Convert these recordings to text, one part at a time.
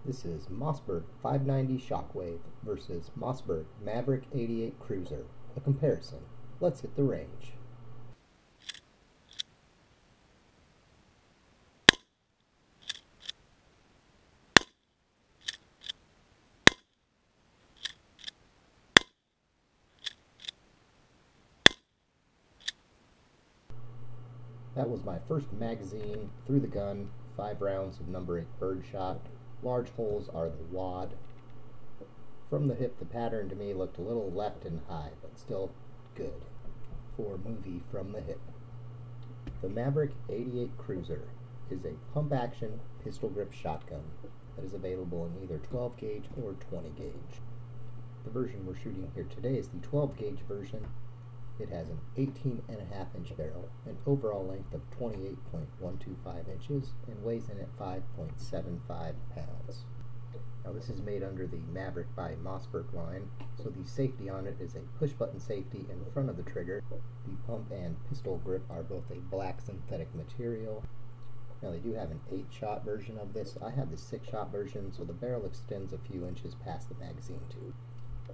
This is Mossberg 590 Shockwave versus Mossberg Maverick 88 Cruiser. A comparison. Let's hit the range. That was my first magazine through the gun, 5 rounds of number 8 birdshot. Large holes are the wad. From the hip, the pattern to me looked a little left and high, but still good for movie from the hip. The Maverick 88 Cruiser is a pump-action pistol grip shotgun that is available in either 12 gauge or 20 gauge. The version we're shooting here today is the 12 gauge version. It has an 18.5-inch barrel, an overall length of 28.125 inches, and weighs in at 5.75 pounds. Now this is made under the Maverick by Mossberg line, so the safety on it is a push-button safety in front of the trigger. The pump and pistol grip are both a black synthetic material. Now they do have an 8-shot version of this. I have the 6-shot version, so the barrel extends a few inches past the magazine tube.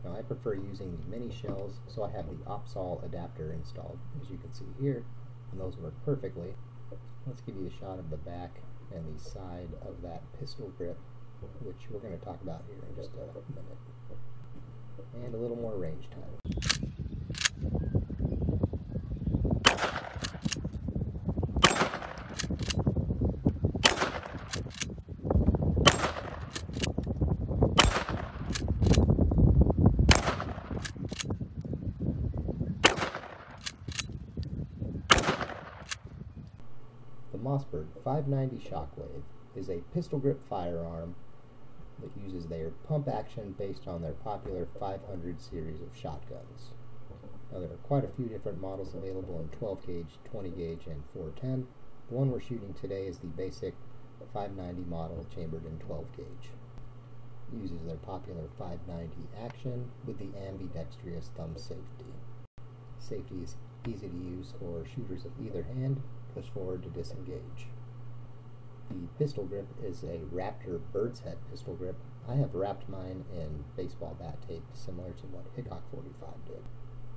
Now I prefer using the mini shells, so I have the Opsol adapter installed, as you can see here, and those work perfectly. Let's give you a shot of the back and the side of that pistol grip, which we're going to talk about here in just a minute. And a little more range time. The Mossberg 590 Shockwave is a pistol grip firearm that uses their pump action based on their popular 500 series of shotguns. Now there are quite a few different models available in 12 gauge, 20 gauge, and 410. The one we're shooting today is the basic 590 model chambered in 12 gauge. It uses their popular 590 action with the Ambidextrous thumb safety. Safety is easy to use for shooters of either hand. Push forward to disengage. The pistol grip is a Raptor bird's head pistol grip. I have wrapped mine in baseball bat tape similar to what Hickok 45 did.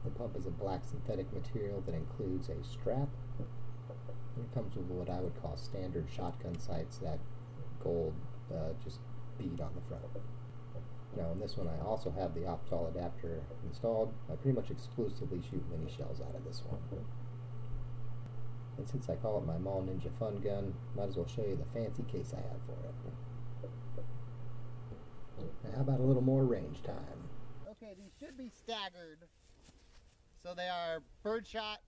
The pump is a black synthetic material that includes a strap. It comes with what I would call standard shotgun sights, that gold just bead on the front. Now in this one I also have the Opsol adapter installed. I pretty much exclusively shoot mini shells out of this one. And since I call it my Mall Ninja Fun Gun, might as well show you the fancy case I have for it. Now how about a little more range time? Okay, these should be staggered. So they are birdshot,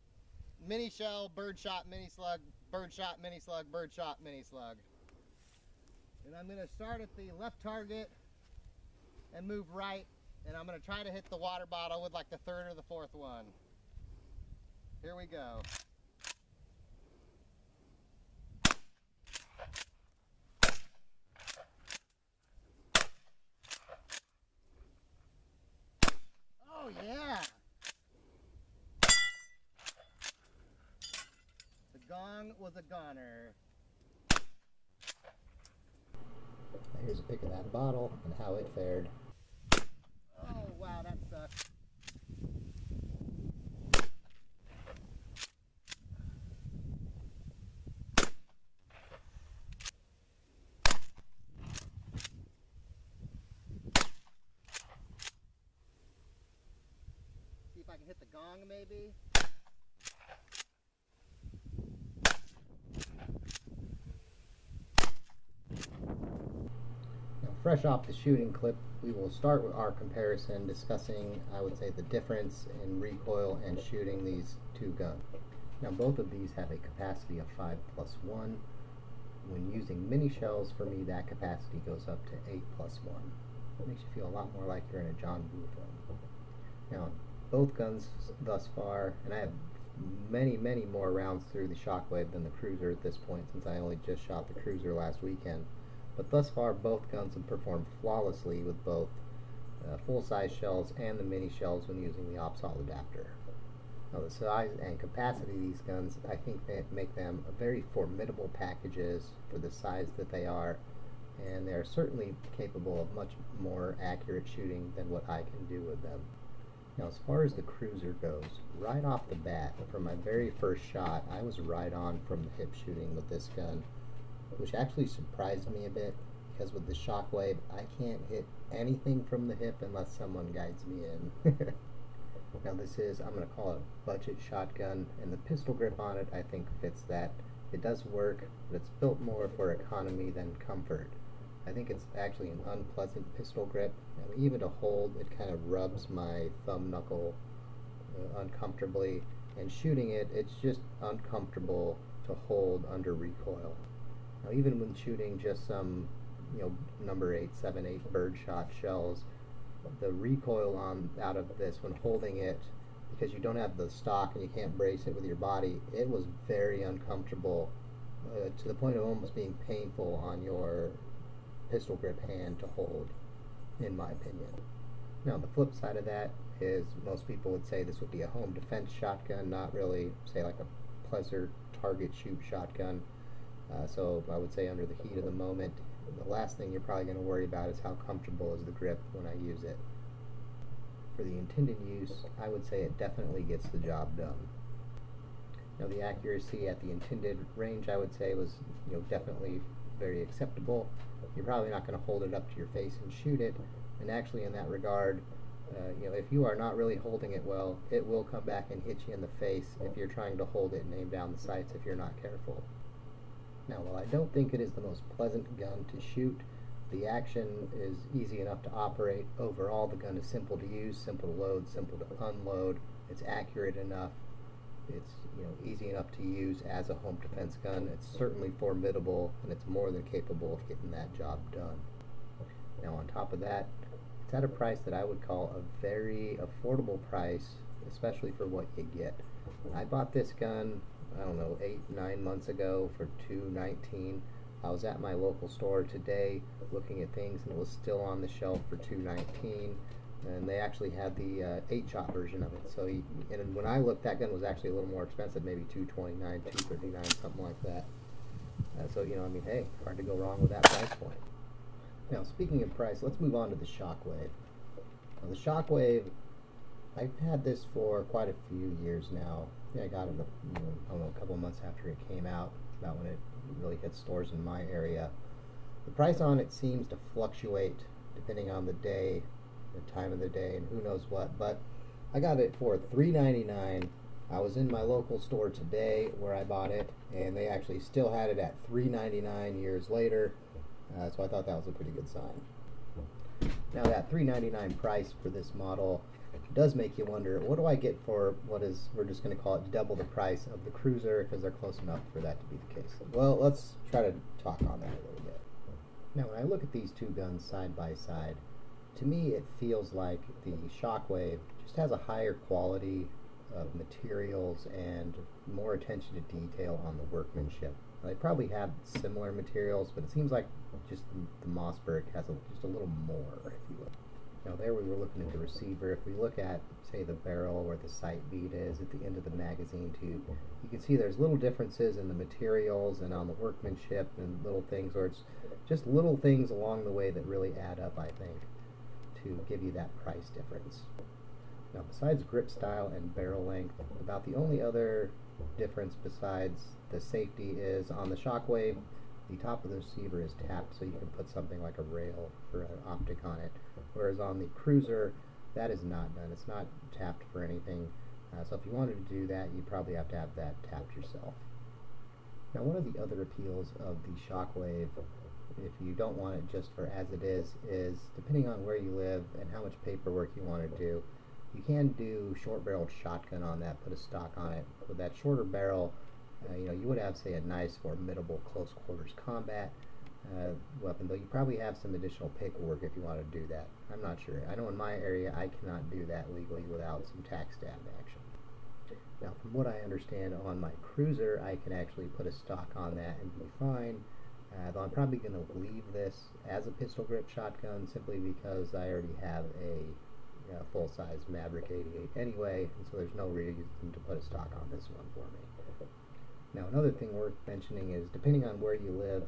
mini shell, birdshot, mini slug, birdshot, mini slug, birdshot, mini slug. And I'm going to start at the left target and move right, and I'm going to try to hit the water bottle with like the 3rd or the 4th one. Here we go. Oh yeah! The gong was a goner. Here's a pic of that bottle and how it fared. Oh wow, that sucks. See if I can hit the gong maybe. Fresh off the shooting clip, we will start with our comparison, discussing, I would say, the difference in recoil and shooting these two guns. Now both of these have a capacity of 5+1. When using mini shells, for me that capacity goes up to 8+1. It makes you feel a lot more like you're in a John Woo film. Now both guns thus far, and I have many more rounds through the Shockwave than the Cruiser at this point, since I only just shot the Cruiser last weekend. But thus far, both guns have performed flawlessly with both full-size shells and the mini shells when using the Opsol adapter. Now the size and capacity of these guns, I think, make them very formidable packages for the size that they are, and they are certainly capable of much more accurate shooting than what I can do with them. Now, as far as the cruiser goes, right off the bat, from my very first shot, I was right on from the hip shooting with this gun, which actually surprised me a bit, because with the Shockwave, I can't hit anything from the hip unless someone guides me in. Now this is, I'm going to call it a budget shotgun, and the pistol grip on it I think fits that. It does work, but it's built more for economy than comfort. I think it's actually an unpleasant pistol grip, and even to hold, it kind of rubs my thumb knuckle uncomfortably, and shooting it, it's just uncomfortable to hold under recoil. Now even when shooting just some, number 8, 7/8 birdshot shells, the recoil out of this when holding it, because you don't have the stock and you can't brace it with your body, it was very uncomfortable to the point of almost being painful on your pistol grip hand to hold, in my opinion. Now the flip side of that is most people would say this would be a home defense shotgun, not really say like a pleasure target shoot shotgun. So I would say under the heat of the moment, the last thing you're probably going to worry about is how comfortable is the grip when I use it. For the intended use, I would say it definitely gets the job done. Now the accuracy at the intended range, I would say, was definitely very acceptable. You're probably not going to hold it up to your face and shoot it, and actually in that regard, if you are not really holding it well, it will come back and hit you in the face if you're trying to hold it and aim down the sights if you're not careful. Now, while I don't think it is the most pleasant gun to shoot, the action is easy enough to operate. Overall, the gun is simple to use, simple to load, simple to unload. It's accurate enough. It's easy enough to use as a home defense gun. It's certainly formidable, and it's more than capable of getting that job done. Now, on top of that, it's at a price that I would call a very affordable price, especially for what you get. I bought this gun, I don't know, 8-9 months ago for $219. I was at my local store today looking at things, and it was still on the shelf for $219, and they actually had the 8-shot version of it. So, and when I looked, that gun was actually a little more expensive, maybe $229, $239, something like that. So, hey, hard to go wrong with that price point. Now, speaking of price, let's move on to the Shockwave. Now, the Shockwave, I've had this for quite a few years now. I got it, a couple of months after it came out, about when it really hit stores in my area. The price on it seems to fluctuate depending on the day, the time of the day, and who knows what, but I got it for $3.99. I was in my local store today where I bought it, and they actually still had it at $3.99 years later, so I thought that was a pretty good sign. Now that $3.99 price for this model does make you wonder, what do I get for what is, we're just going to call it double the price of the Cruiser, because they're close enough for that to be the case. Well, let's try to talk on that a little bit. Now, when I look at these two guns side by side, to me it feels like the Shockwave just has a higher quality of materials and more attention to detail on the workmanship. They probably have similar materials, but it seems like just the Mossberg has just a little more, if you will. Now there we were looking at the receiver. If we look at, say, the barrel where the sight bead is at the end of the magazine tube, you can see there's little differences in the materials and on the workmanship and little things, or it's just little things along the way that really add up, I think, to give you that price difference. Now besides grip style and barrel length, about the only other difference besides the safety is on the Shockwave, the top of the receiver is tapped so you can put something like a rail for an optic on it, whereas on the Cruiser that is not done. It's not tapped for anything, so if you wanted to do that, you'd probably have to have that tapped yourself. Now one of the other appeals of the Shockwave, if you don't want it just for as it is depending on where you live and how much paperwork you want to do, you can do short-barreled shotgun on that, put a stock on it. With that shorter barrel, you would have, say, a nice, formidable close-quarters combat weapon, though you probably have some additional paperwork if you want to do that. I'm not sure. I know in my area I cannot do that legally without some tax stab action. Now, from what I understand, on my Cruiser, I can actually put a stock on that and be fine, though I'm probably going to leave this as a pistol grip shotgun simply because I already have a full-size Maverick 88 anyway, and so there's no reason to put a stock on this one for me. Now another thing worth mentioning is, depending on where you live,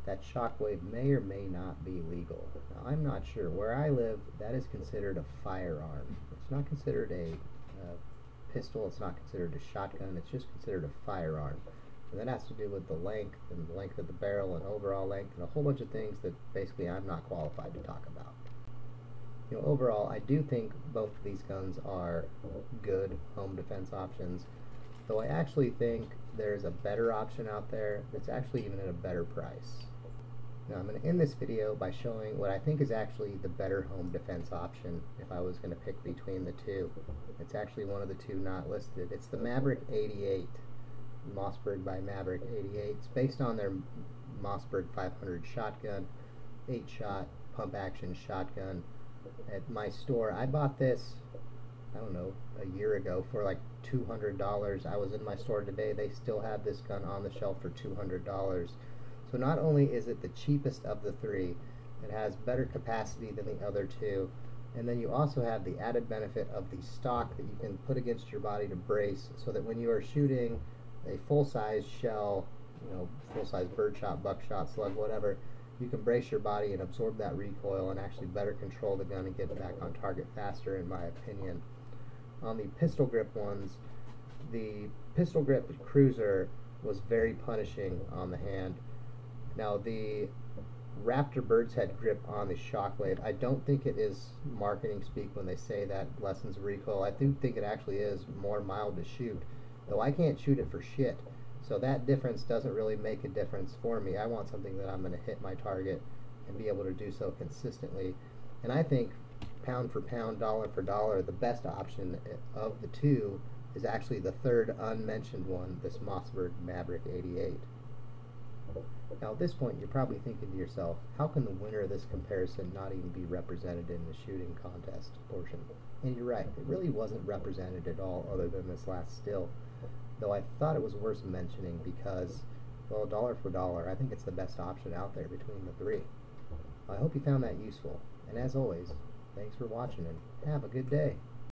that Shockwave may or may not be legal. Now, I'm not sure. Where I live, that is considered a firearm. It's not considered a pistol, it's not considered a shotgun, it's just considered a firearm. And that has to do with the length and the length of the barrel and overall length and a whole bunch of things that basically I'm not qualified to talk about. You know, overall, I do think both of these guns are good home defense options, though I actually think there's a better option out there that's actually even at a better price. Now, I'm going to end this video by showing what I think is actually the better home defense option if I was going to pick between the two. It's actually one of the two not listed. It's the Maverick 88, Mossberg by Maverick 88. It's based on their Mossberg 500 shotgun, 8-shot pump action shotgun. At my store, I bought this, I don't know, a year ago for like $200. I was in my store today, they still have this gun on the shelf for $200. So not only is it the cheapest of the three, it has better capacity than the other two, and then you also have the added benefit of the stock that you can put against your body to brace, so that when you are shooting a full-size shell, you know, full-size birdshot, buckshot, slug, whatever, you can brace your body and absorb that recoil and actually better control the gun and get back on target faster, in my opinion. On the pistol grip ones, the pistol grip cruiser was very punishing on the hand. Now, the Raptor bird's head grip on the Shockwave, I don't think it is marketing speak when they say that lessens recoil. I do think it actually is more mild to shoot, though I can't shoot it for shit. So that difference doesn't really make a difference for me. I want something that I'm going to hit my target and be able to do so consistently. And I think pound for pound, dollar for dollar, the best option of the two is actually the third unmentioned one, this Mossberg Maverick 88. Now at this point you're probably thinking to yourself, how can the winner of this comparison not even be represented in the shooting contest portion? And you're right, it really wasn't represented at all other than this last still. Though I thought it was worth mentioning because, well, dollar for dollar, I think it's the best option out there between the three. I hope you found that useful, and as always, thanks for watching and have a good day.